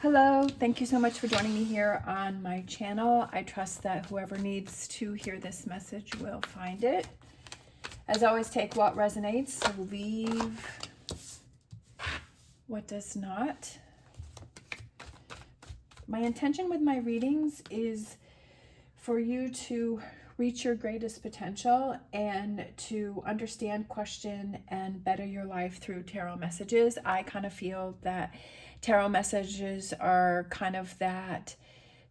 Hello, thank you so much for joining me here on my channel. I trust that whoever needs to hear this message will find it. As always, take what resonates, leave what does not. My intention with my readings is for you to reach your greatest potential and to understand, question, and better your life through tarot messages. I kind of feel that tarot messages are kind of that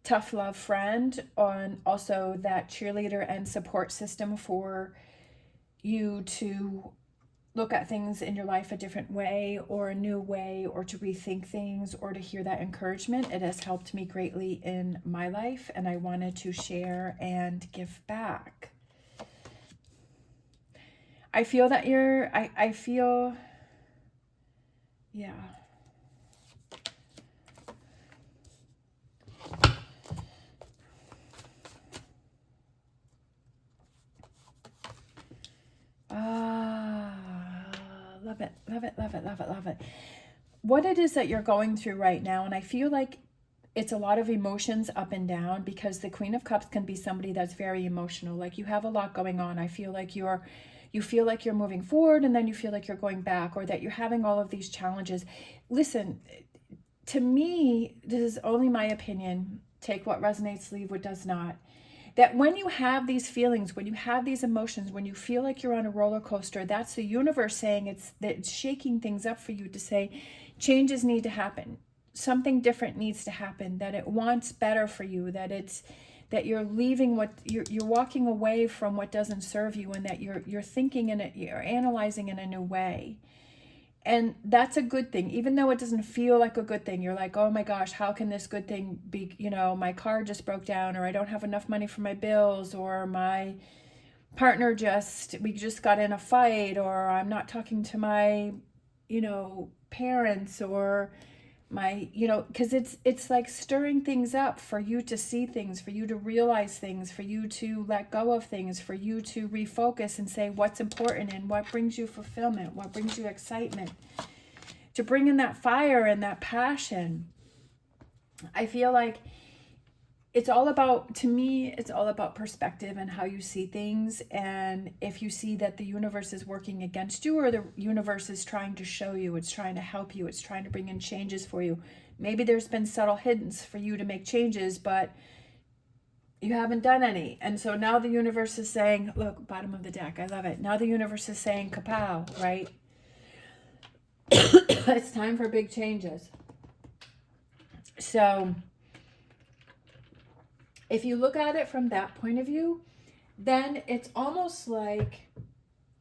tough love friend and also that cheerleader and support system for you to look at things in your life a different way or a new way, or to rethink things, or to hear that encouragement. It has helped me greatly in my life, and I wanted to share and give back. I feel that I feel, yeah. Love it, love it, love it, love it, love it. What it is that you're going through right now, and I feel like it's a lot of emotions up and down, because the Queen of Cups can be somebody that's very emotional. Like, you have a lot going on. I feel like you feel like you're moving forward, and then you feel like you're going back, or that you're having all of these challenges. Listen, to me, this is only my opinion. Take what resonates, leave what does not. That when you have these feelings, when you have these emotions, when you feel like you're on a roller coaster, that's the universe saying it's shaking things up for you to say changes need to happen. Something different needs to happen, that it wants better for you, that you're leaving what you're walking away from what doesn't serve you, and that you're thinking in it, you're analyzing in a new way. And that's a good thing, even though it doesn't feel like a good thing. You're like, oh my gosh, how can this good thing be? You know, my car just broke down, or I don't have enough money for my bills, or my partner we just got in a fight, or I'm not talking to my, parents, or my, because it's like stirring things up for you to see things, for you to realize things, for you to let go of things, for you to refocus and say what's important and what brings you fulfillment, what brings you excitement, to bring in that fire and that passion. I feel like it's all about, to me, it's all about perspective and how you see things. And if you see that the universe is working against you, or the universe is trying to show you, it's trying to help you, it's trying to bring in changes for you. Maybe there's been subtle hints for you to make changes, but you haven't done any. And so now the universe is saying, look, bottom of the deck, I love it. Now the universe is saying, kapow, right? It's time for big changes. So if you look at it from that point of view, then it's almost like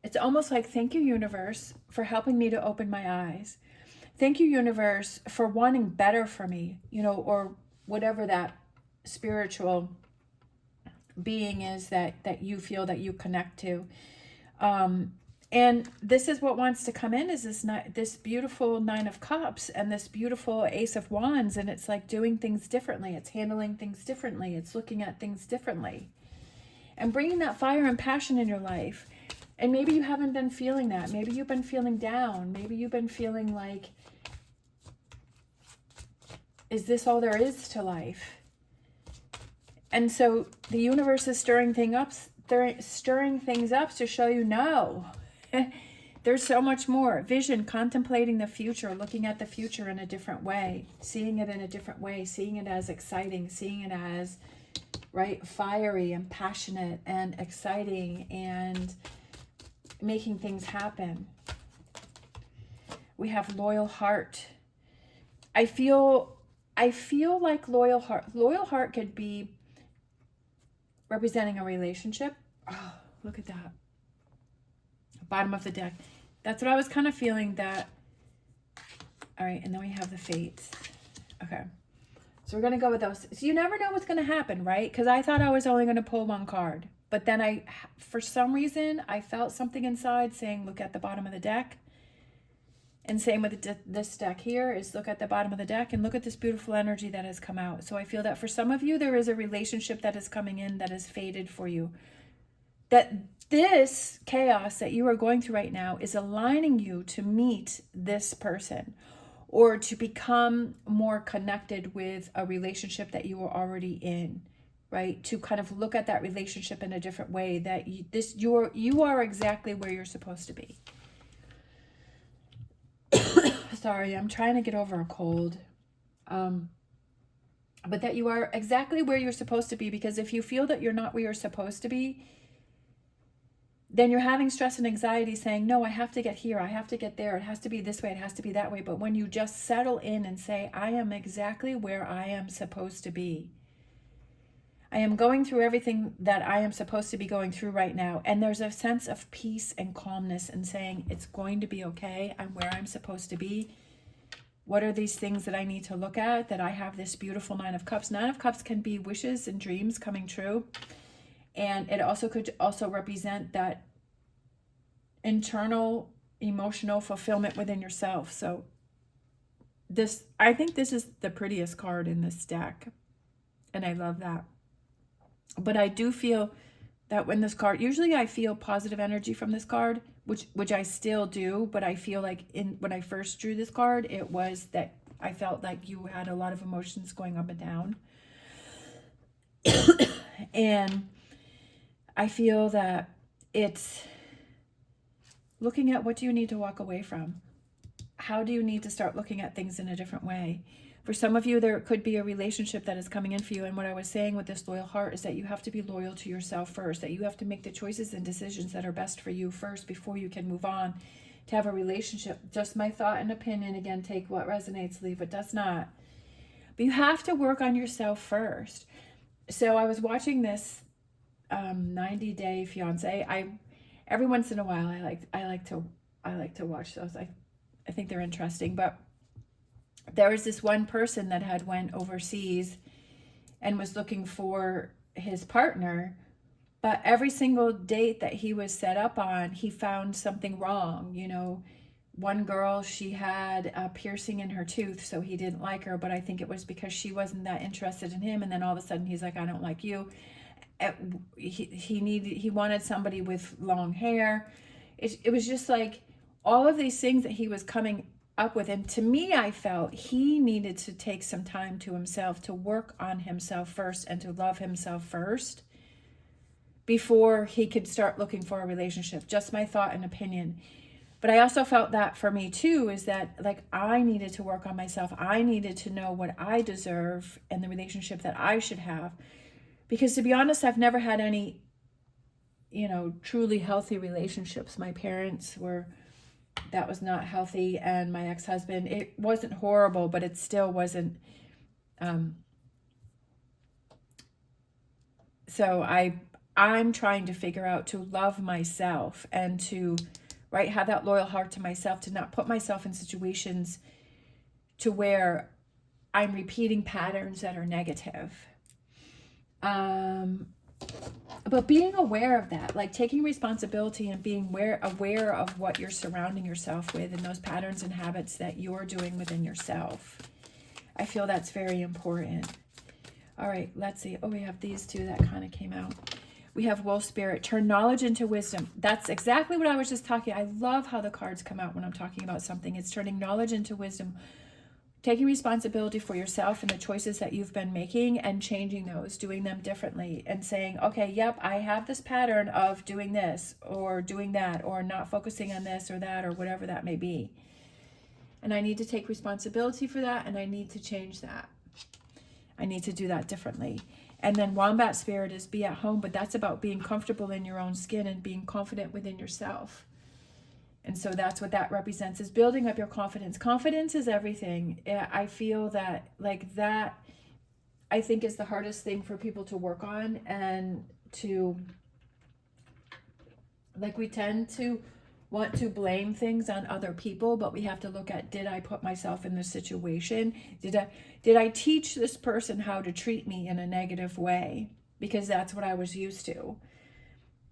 thank you, universe, for helping me to open my eyes. Thank you, universe, for wanting better for me, or whatever that spiritual being is that you feel that you connect to. And this is what wants to come in, is this beautiful Nine of Cups and this beautiful Ace of Wands. And it's like doing things differently. It's handling things differently. It's looking at things differently. And bringing that fire and passion in your life. And maybe you haven't been feeling that. Maybe you've been feeling down. Maybe you've been feeling like, is this all there is to life? And so the universe is stirring things up to show you no. There's so much more. Vision, contemplating the future, looking at the future in a different way, seeing it in a different way, seeing it as exciting, seeing it as, right, fiery and passionate and exciting and making things happen. We have loyal heart. I feel like loyal heart could be representing a relationship. Oh, look at that. Bottom of the deck. That's what I was kind of feeling that. All right, and then we have the Fates. Okay. So we're going to go with those. So you never know what's going to happen, right? Because I thought I was only going to pull one card. But then for some reason, I felt something inside saying, look at the bottom of the deck. And same with this deck here, is look at the bottom of the deck and look at this beautiful energy that has come out. So I feel that for some of you, there is a relationship that is coming in that is fated for you. That this chaos that you are going through right now is aligning you to meet this person. or to become more connected with a relationship that you were already in, right? To kind of look at that relationship in a different way, that you are exactly where you're supposed to be. Sorry, I'm trying to get over a cold. But that you are exactly where you're supposed to be, because if you feel that you're not where you're supposed to be, then you're having stress and anxiety saying, no, I have to get here, I have to get there, it has to be this way, it has to be that way. But when you just settle in and say, I am exactly where I am supposed to be. I am going through everything that I am supposed to be going through right now. And there's a sense of peace and calmness and saying, it's going to be okay. I'm where I'm supposed to be. What are these things that I need to look at? That I have this beautiful Nine of Cups. Nine of Cups can be wishes and dreams coming true. And it also could also represent that internal emotional fulfillment within yourself. So I think this is the prettiest card in this deck. And I love that. But I do feel that when this card, usually I feel positive energy from this card, which I still do, but I feel like when I first drew this card, it was that I felt like you had a lot of emotions going up and down. And I feel that it's looking at, what do you need to walk away from? How do you need to start looking at things in a different way? For some of you, there could be a relationship that is coming in for you. And what I was saying with this loyal heart is that you have to be loyal to yourself first, that you have to make the choices and decisions that are best for you first before you can move on to have a relationship. Just my thought and opinion. Again, take what resonates, leave what does not. But you have to work on yourself first. So I was watching this 90-Day Fiance. Every once in a while, I like to watch those. I think they're interesting. But there was this one person that had went overseas and was looking for his partner, but every single date that he was set up on, he found something wrong. You know, one girl, she had a piercing in her tooth, so he didn't like her, but I think it was because she wasn't that interested in him. And then all of a sudden he's like, I don't like you. He wanted somebody with long hair. It was just like all of these things that he was coming up with. And to me, I felt he needed to take some time to himself, to work on himself first and to love himself first before he could start looking for a relationship. Just my thought and opinion. But I also felt that for me too, is that like I needed to work on myself. I needed to know what I deserve and the relationship that I should have. Because to be honest, I've never had any, truly healthy relationships. My parents that was not healthy, and my ex-husband, it wasn't horrible, but it still wasn't. So I'm trying to figure out to love myself and to, have that loyal heart to myself, to not put myself in situations to where I'm repeating patterns that are negative. But being aware of that, like taking responsibility and being aware of what you're surrounding yourself with and those patterns and habits that you're doing within yourself. I feel that's very important. All right, let's see. Oh, we have these two that kind of came out. We have Wolf Spirit, turn knowledge into wisdom. That's exactly what I was just talking. I love how the cards come out when I'm talking about something. It's turning knowledge into wisdom. Taking responsibility for yourself and the choices that you've been making and changing those, doing them differently and saying, okay, yep, I have this pattern of doing this or doing that or not focusing on this or that or whatever that may be. And I need to take responsibility for that, and I need to change that. I need to do that differently. And then Wombat Spirit is be at home, but that's about being comfortable in your own skin and being confident within yourself. And so that's what that represents, is building up your confidence. Confidence is everything. I feel that that, I think, is the hardest thing for people to work on, and to, we tend to want to blame things on other people, but we have to look at, did I put myself in this situation? Did I teach this person how to treat me in a negative way? Because that's what I was used to.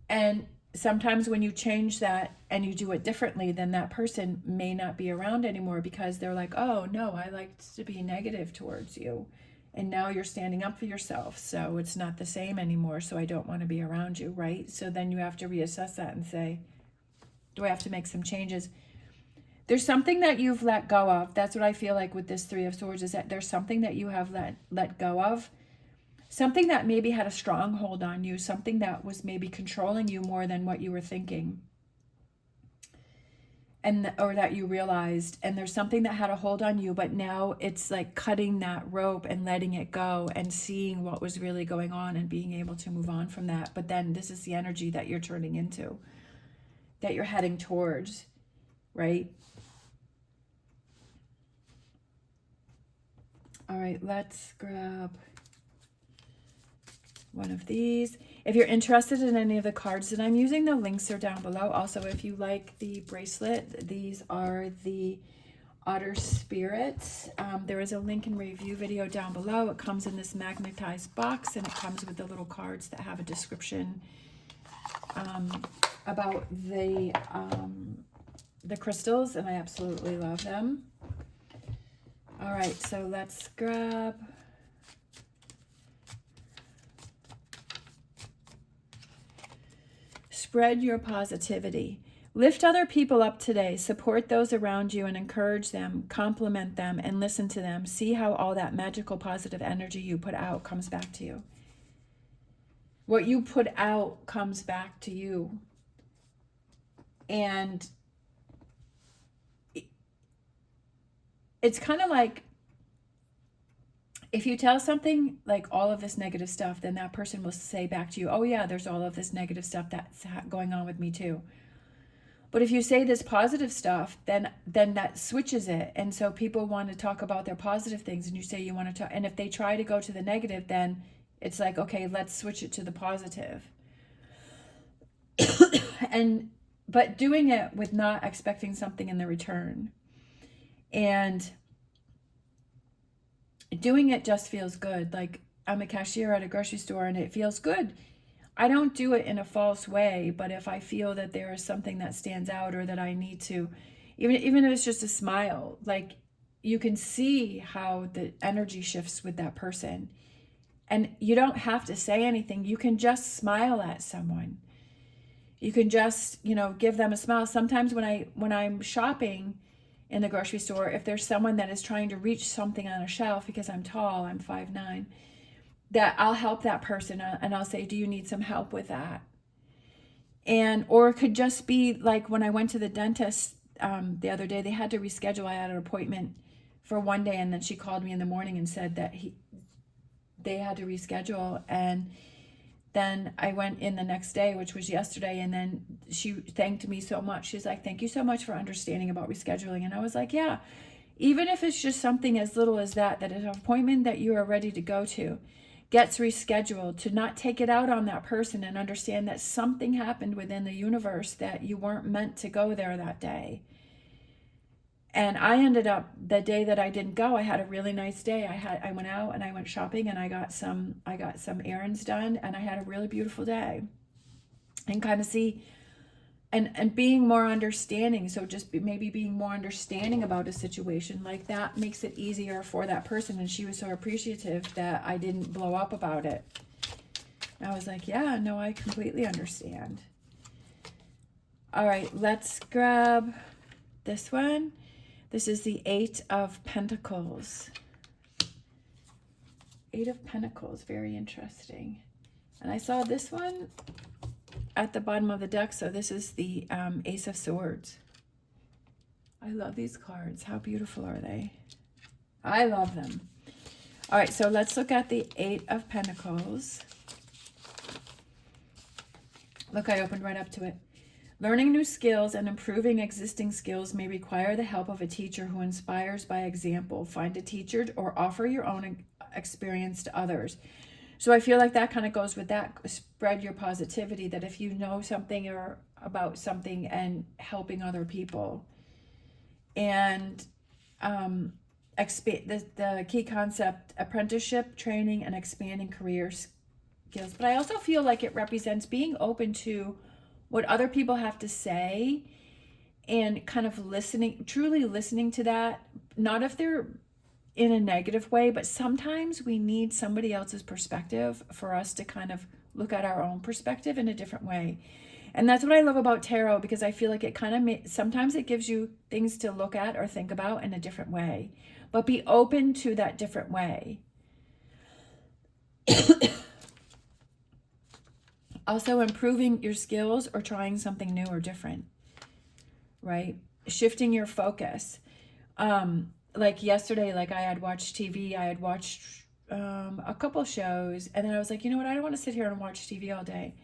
And sometimes when you change that and you do it differently, then that person may not be around anymore because they're like, oh no, I liked to be negative towards you. And now you're standing up for yourself. So it's not the same anymore. So I don't want to be around you, right? So then you have to reassess that and say, do I have to make some changes? There's something that you've let go of. That's what I feel like with this Three of Swords, is that there's something that you have let go of. Something that maybe had a stronghold on you. Something that was maybe controlling you more than what you were thinking. Or that you realized, and there's something that had a hold on you, but now it's like cutting that rope and letting it go and seeing what was really going on and being able to move on from that. But then this is the energy that you're turning into, that you're heading towards, right? All right, let's grab one of these. If you're interested in any of the cards that I'm using, the links are down below. Also, if you like the bracelet, these are the Otter Spirits. There is a link and review video down below. It comes in this magnetized box, and it comes with the little cards that have a description about the crystals, and I absolutely love them. All right, so let's grab... Spread your positivity. Lift other people up today. Support those around you and encourage them, compliment them, and listen to them. See how all that magical positive energy you put out comes back to you. What you put out comes back to you. And it's kind of like, if you tell something like all of this negative stuff, then that person will say back to you, oh yeah, there's all of this negative stuff that's going on with me too. But if you say this positive stuff, then that switches it. And so people want to talk about their positive things, and you say you want to talk. And if they try to go to the negative, then it's like, okay, let's switch it to the positive. But doing it with not expecting something in the return. And doing it just feels good. Like, I'm a cashier at a grocery store and it feels good. I don't do it in a false way, but if I feel that there is something that stands out, or that I need to, even if it's just a smile, like, you can see how the energy shifts with that person. And you don't have to say anything. You can just smile at someone. You can just, give them a smile. Sometimes when I'm shopping in the grocery store, if there's someone that is trying to reach something on a shelf, because I'm tall, I'm 5'9", that I'll help that person, and I'll say, do you need some help with that? Or it could just be like when I went to the dentist the other day, they had to reschedule. I had an appointment for one day, and then she called me in the morning and said that they had to reschedule. And then I went in the next day, which was yesterday, and then she thanked me so much. She's like, thank you so much for understanding about rescheduling. And I was like, yeah, even if it's just something as little as that an appointment that you are ready to go to gets rescheduled, to not take it out on that person, and understand that something happened within the universe that you weren't meant to go there that day. And I ended up, the day that I didn't go, I had a really nice day. I went out and I went shopping, and I got some errands done, and I had a really beautiful day. And kind of see, and being more understanding. So just maybe being more understanding about a situation like that makes it easier for that person. And she was so appreciative that I didn't blow up about it. I was like, yeah, no, I completely understand. All right, let's grab this one. This is the Eight of Pentacles. Eight of Pentacles, very interesting. And I saw this one at the bottom of the deck, so this is the Ace of Swords. I love these cards. How beautiful are they? I love them. All right, so let's look at the Eight of Pentacles. Look, I opened right up to it. Learning new skills and improving existing skills may require the help of a teacher who inspires by example. Find a teacher or offer your own experience to others. So I feel like that kind of goes with that. Spread your positivity, that if you know something or about something, and helping other people. And the key concept, apprenticeship, training, and expanding career skills. But I also feel like it represents being open to what other people have to say, and kind of listening, truly listening to that. Not if they're in a negative way, but sometimes we need somebody else's perspective for us to kind of look at our own perspective in a different way. And that's what I love about tarot, because I feel like it kind of sometimes it gives you things to look at or think about in a different way. But be open to that different way. Also, improving your skills or trying something new or different, right? Shifting your focus. Like yesterday, like I had watched TV, I had watched a couple shows, and then I was like, you know what, I don't want to sit here and watch TV all day.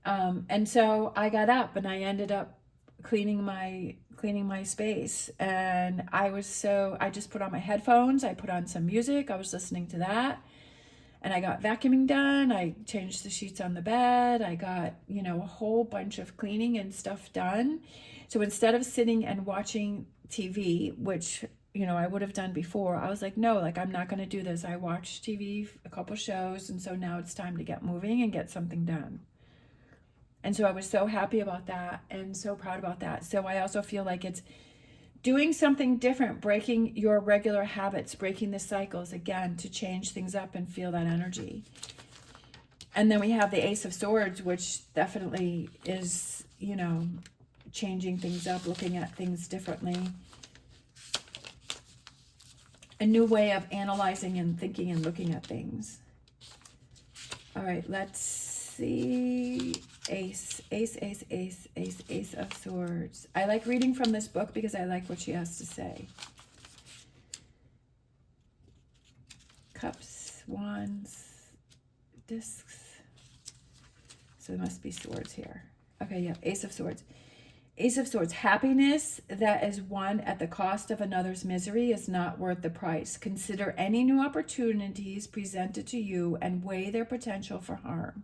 And so I got up and I ended up cleaning my space, and I just put on my headphones, I put on some music, I was listening to that, and I got vacuuming done, I changed the sheets on the bed, I got, a whole bunch of cleaning and stuff done. So instead of sitting and watching TV, which, I would have done before, I was like, no, like I'm not going to do this. I watched TV, a couple shows, and so now it's time to get moving and get something done. And so I was so happy about that and so proud about that. So I also feel like it's doing something different, breaking your regular habits, breaking the cycles again to change things up and feel that energy. And then we have the Ace of Swords, which definitely is, changing things up, looking at things differently. A new way of analyzing and thinking and looking at things. All right, let's see. Ace of Swords. I like reading from this book because I like what she has to say. Cups, wands, discs. So there must be swords here. Okay, yeah, Ace of Swords. Ace of Swords. Happiness that is won at the cost of another's misery is not worth the price. Consider any new opportunities presented to you and weigh their potential for harm.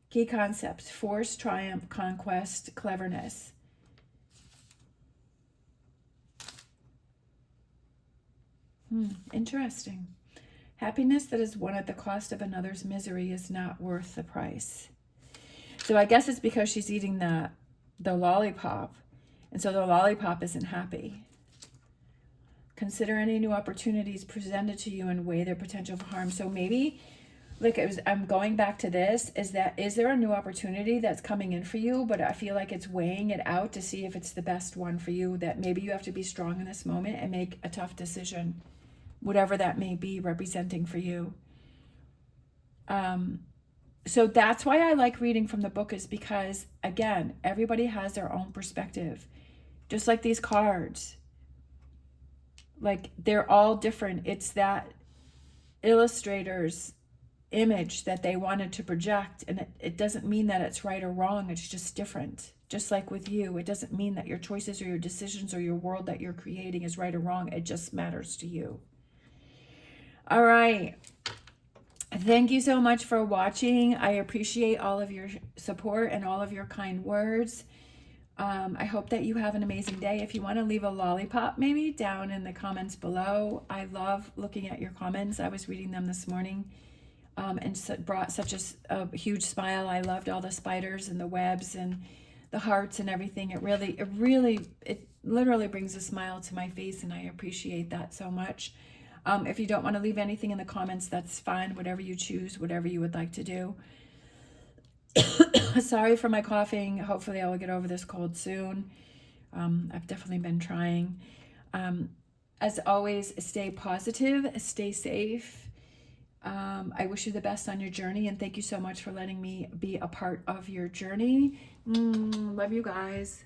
Key concepts: force, triumph, conquest, cleverness. Interesting. Happiness that is won at the cost of another's misery is not worth the price. So I guess it's because she's eating the lollipop, and so the lollipop isn't happy. Consider any new opportunities presented to you and weigh their potential for harm. So maybe, I'm going back to this, is there a new opportunity that's coming in for you, but I feel like it's weighing it out to see if it's the best one for you, that maybe you have to be strong in this moment and make a tough decision, whatever that may be representing for you. So that's why I like reading from the book, is because, again, everybody has their own perspective. Just like these cards. Like, they're all different. It's that illustrator's image that they wanted to project, and it doesn't mean that it's right or wrong. It's just different. Just like with you, it doesn't mean that your choices or your decisions or your world that you're creating is right or wrong. It just matters to you. All right. Thank you so much for watching. I appreciate all of your support and all of your kind words. I hope that you have an amazing day. If you want to leave a lollipop maybe down in the comments below. I love looking at your comments. I was reading them this morning, and brought such a huge smile. I loved all the spiders and the webs and the hearts and everything. It literally brings a smile to my face, and I appreciate that so much. If you don't want to leave anything in the comments, that's fine. Whatever you choose, whatever you would like to do. Sorry for my coughing. Hopefully I will get over this cold soon. I've definitely been trying. As always, stay positive, stay safe. I wish you the best on your journey, and thank you so much for letting me be a part of your journey. Love you guys.